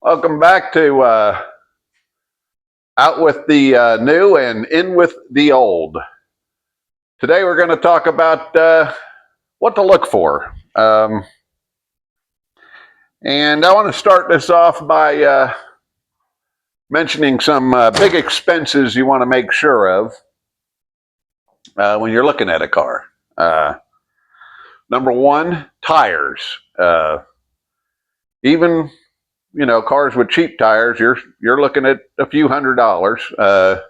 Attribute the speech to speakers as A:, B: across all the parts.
A: Welcome back to Out with the New and In with the Old. Today we're going to talk about what to look for. And I want to start this off by mentioning some big expenses you want to make sure of when you're looking at a car. Number one, tires. Even cars with cheap tires, you're looking at a few $100s.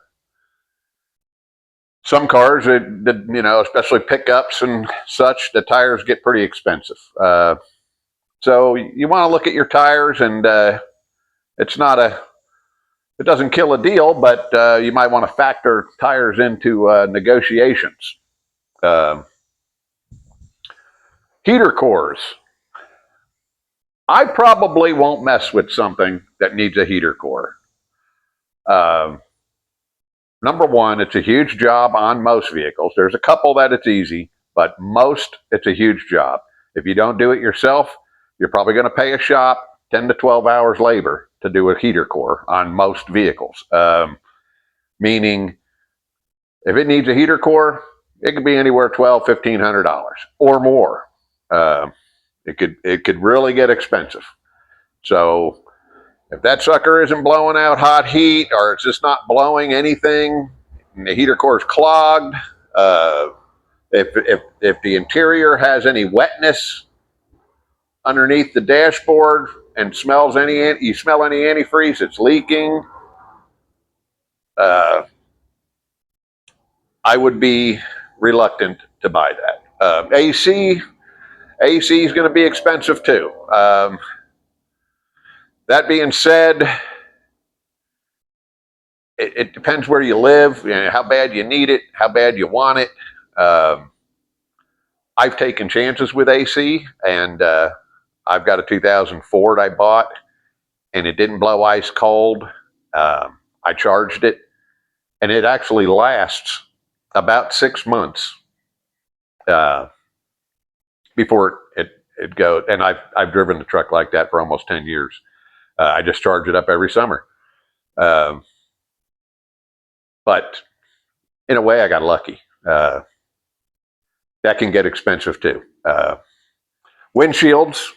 A: Some cars, especially pickups and such, the tires get pretty expensive. So you want to look at your tires, and it doesn't kill a deal, but you might want to factor tires into negotiations. Uh, Heater cores. I probably won't mess with something that needs a heater core. Number one, it's a huge job on most vehicles. There's a couple that it's easy, but most it's a huge job. If you don't do it yourself, you're probably going to pay a shop 10 to 12 hours labor to do a heater core on most vehicles. Meaning, if it needs a heater core, it could be anywhere $1,200, $1,500 or more. It could really get expensive. So if that sucker isn't blowing out hot heat, or it's just not blowing anything, and the heater core is clogged, if the interior has any wetness underneath the dashboard and you smell any antifreeze, it's leaking, I would be reluctant to buy that. AC is going to be expensive too. That being said, it depends where you live, how bad you need it, how bad you want it. I've taken chances with AC, and I've got a 2000 Ford I bought, and it didn't blow ice cold. I charged it, and it actually lasts about 6 months before it goes. And I've driven the truck like that for almost 10 years. I just charge it up every summer. But in a way, I got lucky. That can get expensive too. Windshields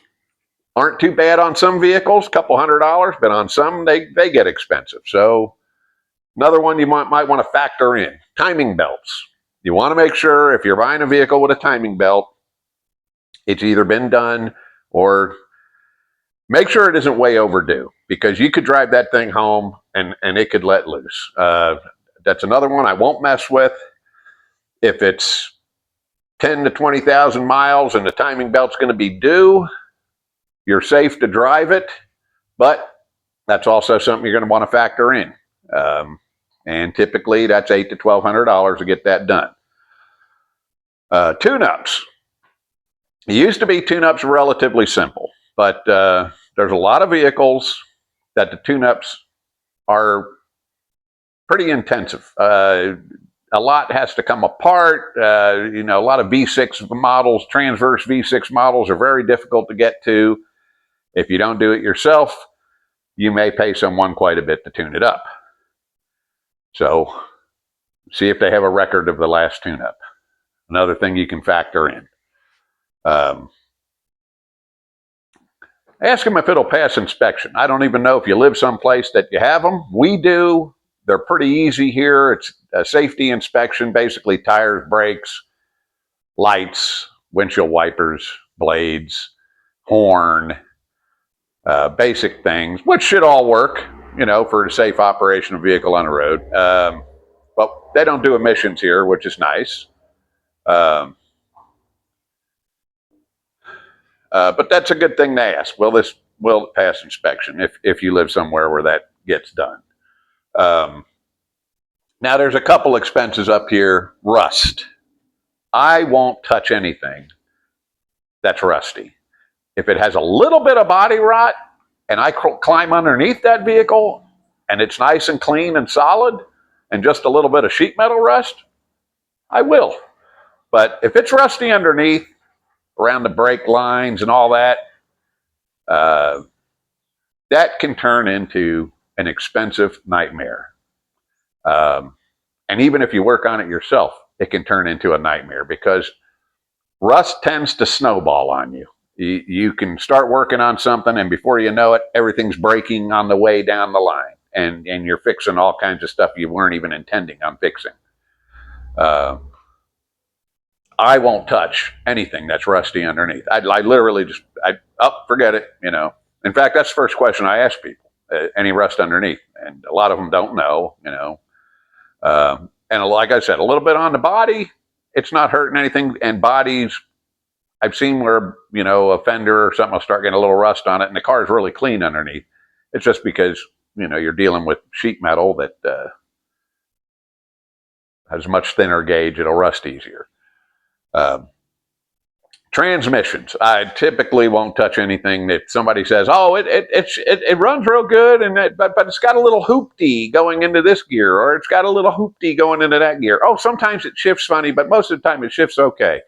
A: aren't too bad on some vehicles, a couple $100, but on some they get expensive. So another one you might want to factor in: timing belts. You want to make sure if you're buying a vehicle with a timing belt, it's either been done, or make sure it isn't way overdue, because you could drive that thing home and it could let loose. That's another one I won't mess with. If it's 10 to 20,000 miles and the timing belt's going to be due, you're safe to drive it, but that's also something you're going to want to factor in. And typically that's $800 to $1,200 to get that done. Tune-ups. It used to be tune-ups were relatively simple, but there's a lot of vehicles that the tune-ups are pretty intensive. A lot has to come apart. A lot of V6 models, transverse V6 models, are very difficult to get to. If you don't do it yourself, you may pay someone quite a bit to tune it up. So see if they have a record of the last tune-up. Another thing you can factor in. Ask them if it'll pass inspection. I don't even know if you live someplace that you have them. We do. They're pretty easy here. It's a safety inspection, basically tires, brakes, lights, windshield wipers, blades, horn, basic things, which should all work, for a safe operation of a vehicle on the road. But they don't do emissions here, which is nice. But that's a good thing to ask. Will it pass inspection if you live somewhere where that gets done? Now there's a couple expenses up here. Rust. I won't touch anything that's rusty. If it has a little bit of body rot and I climb underneath that vehicle and it's nice and clean and solid and just a little bit of sheet metal rust, I will. But if it's rusty underneath, around the brake lines and all that, that can turn into an expensive nightmare. Um, and even if you work on it yourself, it can turn into a nightmare because rust tends to snowball on you. You can start working on something, and before you know it, everything's breaking on the way down the line, and you're fixing all kinds of stuff you weren't even intending on fixing. Uh, I won't touch anything that's rusty underneath. I literally just, forget it. In fact, that's the first question I ask people: any rust underneath? And a lot of them don't know. And like I said, a little bit on the body, it's not hurting anything. And bodies, I've seen where a fender or something will start getting a little rust on it, and the car is really clean underneath. It's just because you're dealing with sheet metal that has a much thinner gauge; it'll rust easier. Um, Transmissions, I typically won't touch anything that somebody says, "Oh, it runs real good," but it's got a little hoopty going into this gear, or it's got a little hoopty going into that gear. Oh, sometimes it shifts funny, but most of the time it shifts okay.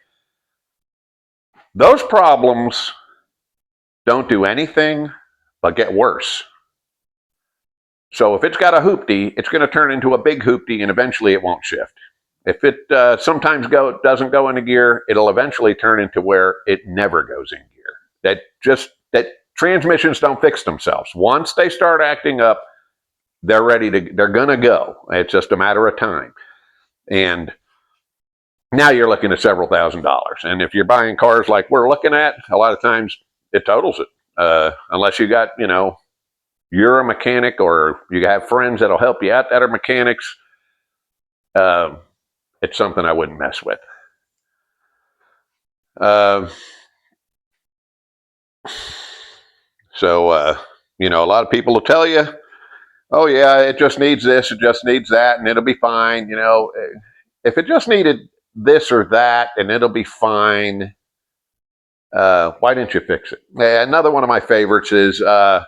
A: Those problems don't do anything but get worse. So if it's got a hoopty, it's going to turn into a big hoopty, and eventually it won't shift. If it sometimes doesn't go into gear, it'll eventually turn into where it never goes in gear. That transmissions don't fix themselves. Once they start acting up, they're gonna go. It's just a matter of time. And now you're looking at several $1,000s. And if you're buying cars like we're looking at, a lot of times it totals it. Unless you got, you're a mechanic or you have friends that'll help you out that are mechanics. It's something I wouldn't mess with. So a lot of people will tell you, oh yeah, it just needs this, it just needs that, and it'll be fine. If it just needed this or that, and it'll be fine, why didn't you fix it? Another one of my favorites is, oh,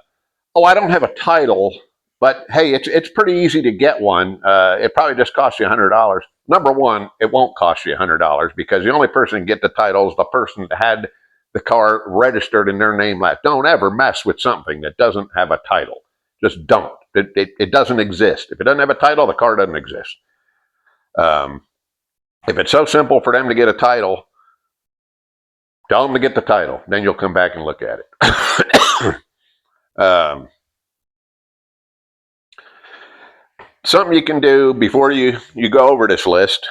A: I don't have a title, but hey, it's pretty easy to get one. It probably just costs you $100. Number one, it won't cost you $100 because the only person who can get the title is the person that had the car registered in their name left. Don't ever mess with something that doesn't have a title. Just don't. It doesn't exist. If it doesn't have a title, the car doesn't exist. If it's so simple for them to get a title, tell them to get the title. Then you'll come back and look at it. Something you can do before you go over this list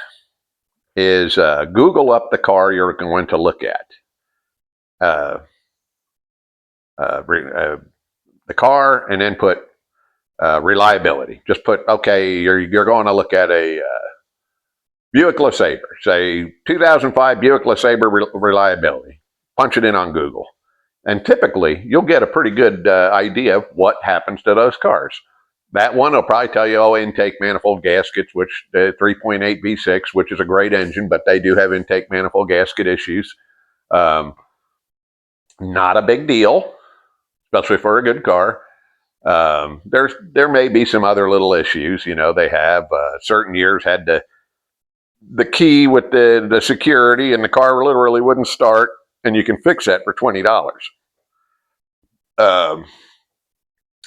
A: is Google up the car you're going to look at. The car, and then put reliability. Just put, okay, you're going to look at a Buick LeSabre, say 2005 Buick LeSabre reliability. Punch it in on Google. And typically, you'll get a pretty good idea of what happens to those cars. That one will probably tell you, oh, intake manifold gaskets, which 3.8 V6, which is a great engine, but they do have intake manifold gasket issues. Not a big deal, especially for a good car. There may be some other little issues. They have certain years had the key with the security, and the car literally wouldn't start, and you can fix that for $20.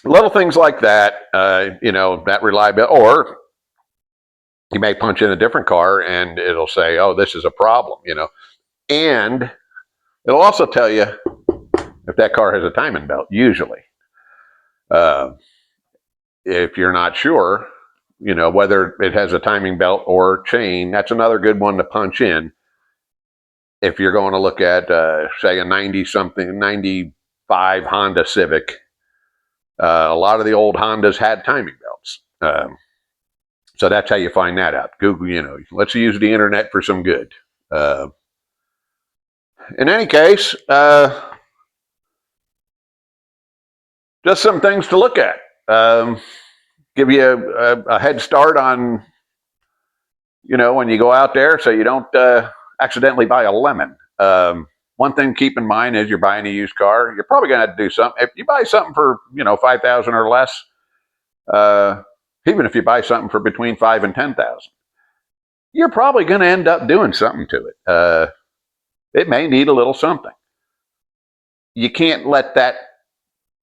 A: Little things like that, that reliability, or you may punch in a different car and it'll say, oh, this is a problem, and it'll also tell you if that car has a timing belt, usually. If you're not sure, whether it has a timing belt or chain, that's another good one to punch in. If you're going to look at, say, a 95 Honda Civic, a lot of the old Hondas had timing belts. So that's how you find that out. Google, let's use the internet for some good. In any case, just some things to look at. Give you a head start on, when you go out there so you don't accidentally buy a lemon. One thing to keep in mind is you're buying a used car, you're probably going to have to do something. If you buy something for, $5,000 or less, even if you buy something for between $5,000 and $10,000, you're probably going to end up doing something to it. It may need a little something. You can't let that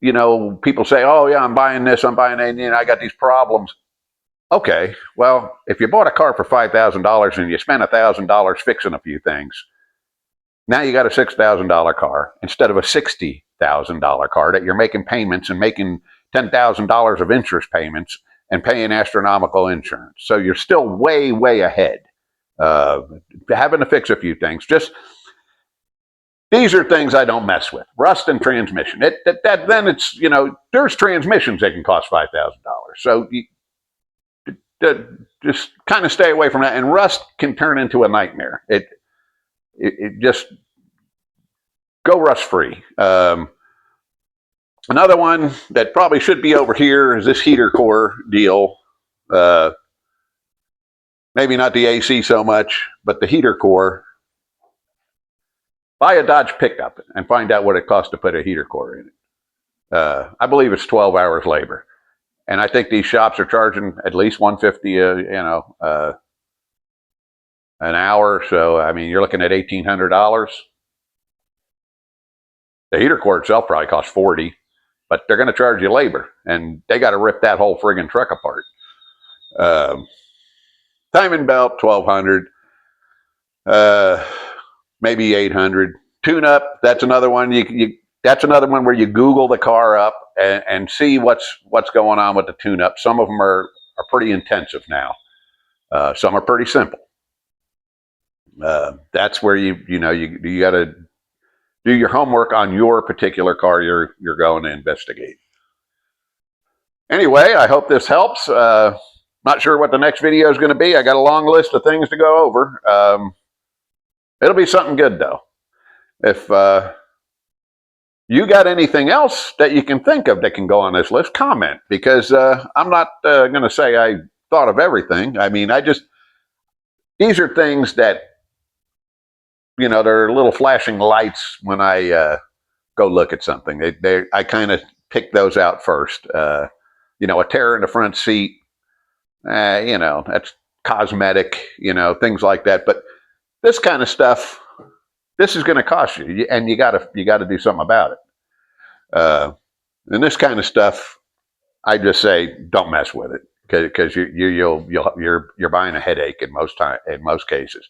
A: you know, people say, oh yeah, I'm buying this, I'm buying that, and I got these problems. Okay, well, if you bought a car for $5,000 and you spent $1,000 fixing a few things, now you got a $6,000 car instead of a $60,000 car that you're making payments and making $10,000 of interest payments and paying astronomical insurance. So you're still way, way ahead. Having to fix a few things. Just these are things I don't mess with. Rust and transmission. Then it's, you know, there's transmissions that can cost $5,000. So you, just kind of stay away from that. And rust can turn into a nightmare. It just go rust free. Another one that probably should be over here is this heater core deal. Maybe not the AC so much, but the heater core. Buy a Dodge pickup and find out what it costs to put a heater core in it. I believe it's 12 hours labor. And I think these shops are charging at least $150, an hour. So, I mean, you're looking at $1,800. The heater core itself probably costs $40, but they're going to charge you labor, and they got to rip that whole friggin' truck apart. Timing belt, $1,200, maybe $800. Tune up, that's another one. That's another one where you Google the car up and see what's going on with the tune up. Some of them are pretty intensive now. Some are pretty simple. That's where you got to do your homework on your particular car you're going to investigate. Anyway, I hope this helps. Not sure what the next video is going to be. I got a long list of things to go over. It'll be something good though. If you got anything else that you can think of that can go on this list, comment, because I'm not going to say I thought of everything. I mean, these are things that, you know, they're little flashing lights when I go look at something. I kind of pick those out first. You know, a tear in the front seat, you know, that's cosmetic, you know, things like that. But this kind of stuff, this is going to cost you, and you got to do something about it. And this kind of stuff, I just say don't mess with it, because you're buying a headache in most cases.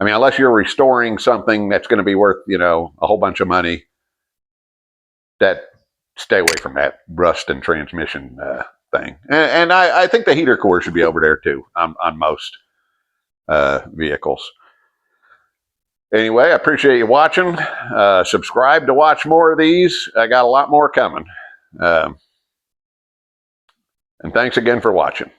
A: I mean, unless you're restoring something that's going to be worth, you know, a whole bunch of money, stay away from that rust and transmission thing. And I think the heater core should be over there too on most vehicles. Anyway, I appreciate you watching. Subscribe to watch more of these. I got a lot more coming. And thanks again for watching.